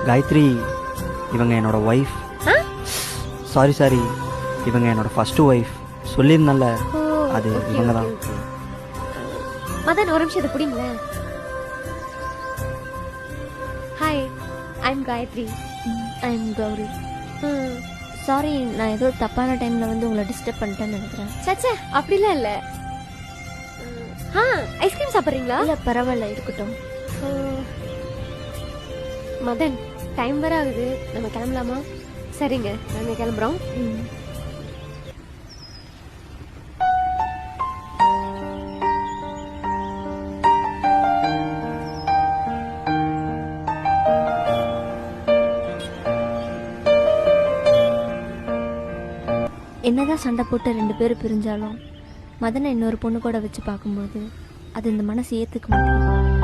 காயத்ரி, இவங்க என்னோட wife. Sorry, இவங்க என்னோட ஃபர்ஸ்ட் ஒய்ஃப். சொல்லியிருந்தேன்ல, அது இவங்க தான். மதன், ஒரு நிமிஷம் இதை பிடிங்களேன். Hi, I am Gayathri. I am Gowri. Sorry, நான் ஏதோ தப்பான டைமில் வந்து உங்களை டிஸ்டர்ப் பண்ணிட்டேன்னு நினைக்கிறேன். சச்சா, அப்படிலாம் இல்லை. ஐஸ்கிரீம் சாப்பிட்றீங்களா? இல்லை, பரவாயில்ல, இருக்கட்டும். மதன், டைம் வர ஆகுது, நம்ம கிளம்பலாமா? சரிங்க, நாங்கள் கிளம்புறோம். என்னதான் சண்டை போட்டு 2 பேரும் பிரிஞ்சாலும் மதனை இன்னொரு பொண்ணு கூட வச்சு பார்க்கும்போது அது இந்த மனசு ஏற்றுக்க மாட்டேங்குது.